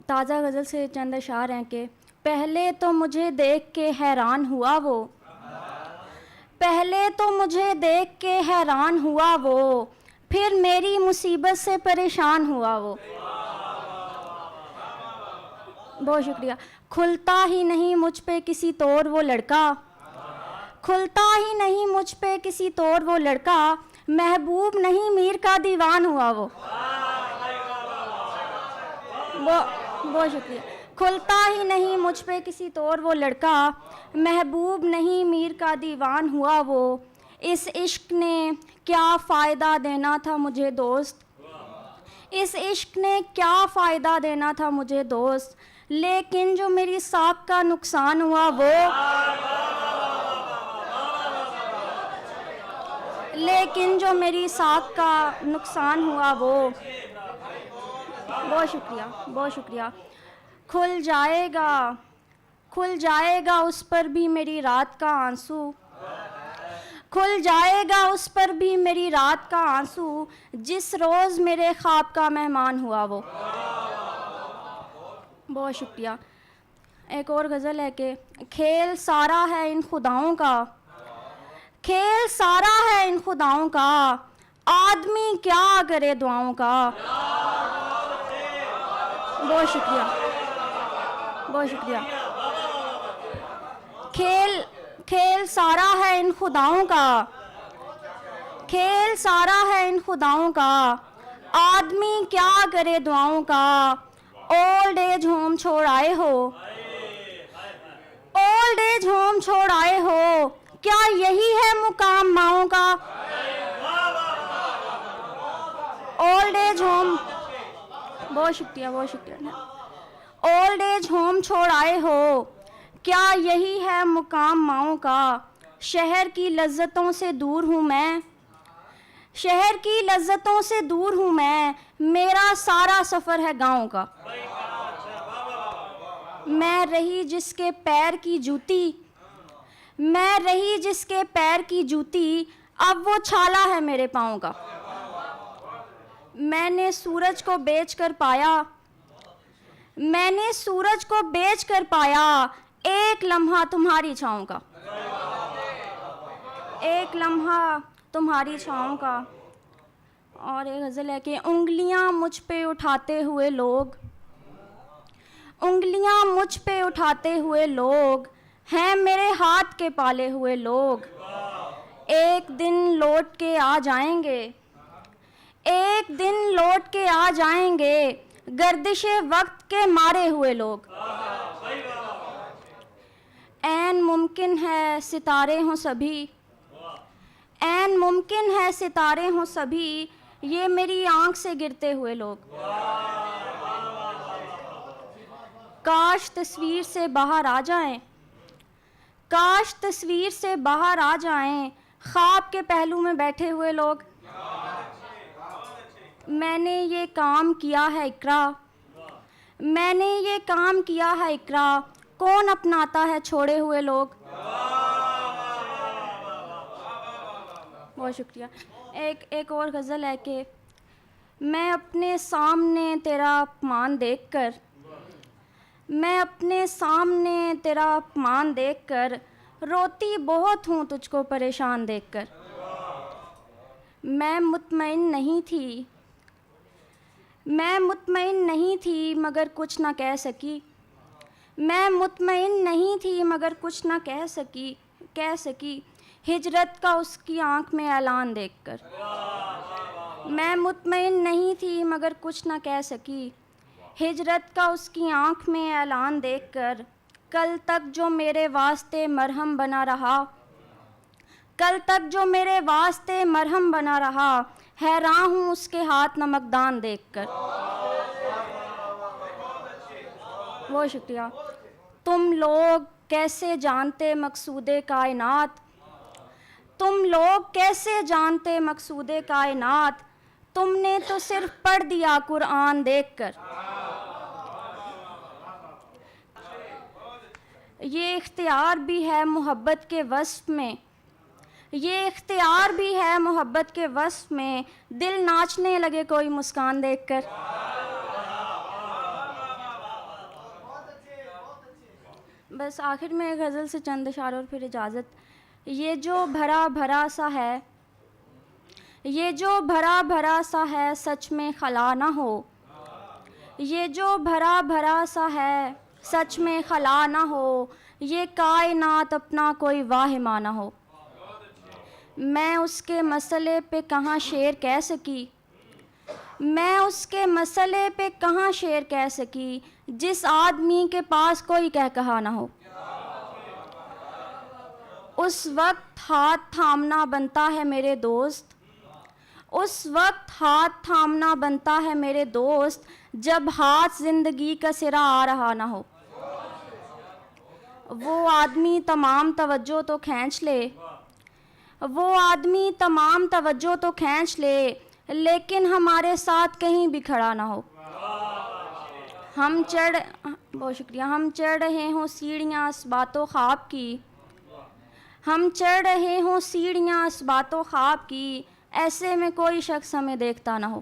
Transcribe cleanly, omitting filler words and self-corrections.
تازہ غزل سے چند اشعار ہیں کہ پہلے تو مجھے دیکھ کے حیران ہوا وہ، پہلے تو مجھے دیکھ کے حیران ہوا وہ، پھر میری مصیبت سے پریشان ہوا وہ۔ بہت شکریہ۔ کھلتا ہی نہیں مجھ پہ کسی طور وہ لڑکا، کھلتا ہی نہیں مجھ پہ کسی طور وہ لڑکا، محبوب نہیں میر کا دیوان ہوا وہ۔ بہت شکریہ۔ کھلتا ہی نہیں مجھ پہ کسی طور وہ لڑکا، محبوب نہیں میر کا دیوان ہوا وہ۔ اس عشق نے کیا فائدہ دینا تھا مجھے دوست، اس عشق نے کیا فائدہ دینا تھا مجھے دوست، لیکن جو میری ساکھ کا نقصان ہوا وہ، لیکن جو میری ساکھ کا نقصان ہوا وہ۔ بہت شکریہ، بہت شکریہ۔ کھل جائے گا اس پر بھی میری رات کا آنسو، کھل جائے گا اس پر بھی میری رات کا آنسو، جس روز میرے خواب کا مہمان ہوا وہ۔ بہت شکریہ۔ ایک اور غزل ہے کہ کھیل سارا ہے ان خداؤں کا، کھیل سارا ہے ان خداؤں کا، آدمی کیا کرے دعاؤں کا۔ بہت شکریہ، بہت شکریہ۔ کھیل سارا ہے ان خداؤں کا، کھیل سارا ہے ان خداؤں کا، آدمی کیا کرے دعاؤں کا۔ اولڈ ایج ہوم چھوڑ آئے ہو، اولڈ ایج ہوم چھوڑ آئے ہو، کیا یہی ہے مقام ماؤں کا۔ اولڈ ایج ہوم، بہت شکریہ، بہت شکریہ۔ اولڈ ایج ہوم چھوڑ آئے ہو، کیا یہی ہے مقام ماؤں کا۔ شہر کی لذتوں سے دور ہوں میں، شہر کی لذتوں سے دور ہوں میں، میرا سارا سفر ہے گاؤں کا۔ میں رہی جس کے پیر کی جوتی، میں رہی جس کے پیر کی جوتی، اب وہ چھالا ہے میرے پاؤں کا۔ میں نے سورج کو بیچ کر پایا، میں نے سورج کو بیچ کر پایا، ایک لمحہ تمہاری چھاؤں کا، ایک لمحہ تمہاری چھاؤں کا۔ اور ایک غزل ہے کہ انگلیاں مجھ پہ اٹھاتے ہوئے لوگ، انگلیاں مجھ پہ اٹھاتے ہوئے لوگ، ہیں میرے ہاتھ کے پالے ہوئے لوگ، ایک دن لوٹ کے آ جائیں گے، ایک دن لوٹ کے آ جائیں گے، گردش وقت کے مارے ہوئے لوگ۔ عین ممکن ہے ستارے ہوں سبھی، عین ممکن ہے ستارے ہوں سبھی، یہ میری آنکھ سے گرتے ہوئے لوگ۔ کاش تصویر سے باہر آ جائیں، کاش تصویر سے باہر آ جائیں، خواب کے پہلو میں بیٹھے ہوئے لوگ۔ میں نے یہ کام کیا ہے اقرا، میں نے یہ کام کیا ہے اقرا، کون اپناتا ہے چھوڑے ہوئے لوگ۔ بہت شکریہ۔ ایک اور غزل ہے کہ میں اپنے سامنے تیرا اپمان دیکھ کر، میں اپنے سامنے تیرا اپمان دیکھ کر، روتی بہت ہوں تجھ کو پریشان دیکھ کر۔ میں مطمئن نہیں تھی، میں مطمئن نہیں تھی مگر کچھ نہ کہہ سکی، میں مطمئن نہیں تھی مگر کچھ نہ کہہ سکی، ہجرت کا اس کی آنکھ میں اعلان دیکھ کر۔ میں مطمئن نہیں تھی مگر کچھ نہ کہہ سکی، ہجرت کا اس کی آنکھ میں اعلان دیکھ کر، کل تک جو میرے واسطے مرہم بنا رہا، کل تک جو میرے واسطے مرہم بنا رہا، حیران ہوں اس کے ہاتھ نمکدان دیکھ کر۔ بہت شکریہ۔ تم لوگ کیسے جانتے مقصود کائنات، تم لوگ کیسے جانتے مقصود کائنات، تم نے تو صرف پڑھ دیا قرآن دیکھ کر۔ یہ اختیار بھی ہے محبت کے وصف میں، یہ اختیار بھی ہے محبت کے وصف میں، دل ناچنے لگے کوئی مسکان دیکھ کر۔ بس آخر میں غزل سے چند اشعار اور پھر اجازت. یہ جو بھرا بھرا سا ہے، یہ جو بھرا بھرا سا ہے سچ میں خلا نہ ہو. یہ جو بھرا بھرا سا ہے سچ میں خلا نہ ہو. یہ کائنات اپنا کوئی واہمہ نہ ہو. میں اس کے مسئلے پہ کہاں شعر کہہ سکی، میں اس کے مسئلے پہ کہاں شعر کہہ سکی، جس آدمی کے پاس کوئی کہا نہ ہو. اس وقت ہاتھ تھامنا بنتا ہے میرے دوست، اس وقت ہاتھ تھامنا بنتا ہے میرے دوست، جب ہاتھ زندگی کا سرا آ رہا نہ ہو. وہ آدمی تمام توجہ تو کھینچ لے، وہ آدمی تمام توجہ تو کھینچ لے، لیکن ہمارے ساتھ کہیں بھی کھڑا نہ ہو. بہت شکریہ. ہم چڑھ رہے ہوں سیڑھیاں اسبات و خواب کی، ہم چڑھ رہے ہوں سیڑھیاں اسبات و خواب کی، ایسے میں کوئی شخص ہمیں دیکھتا نہ ہو.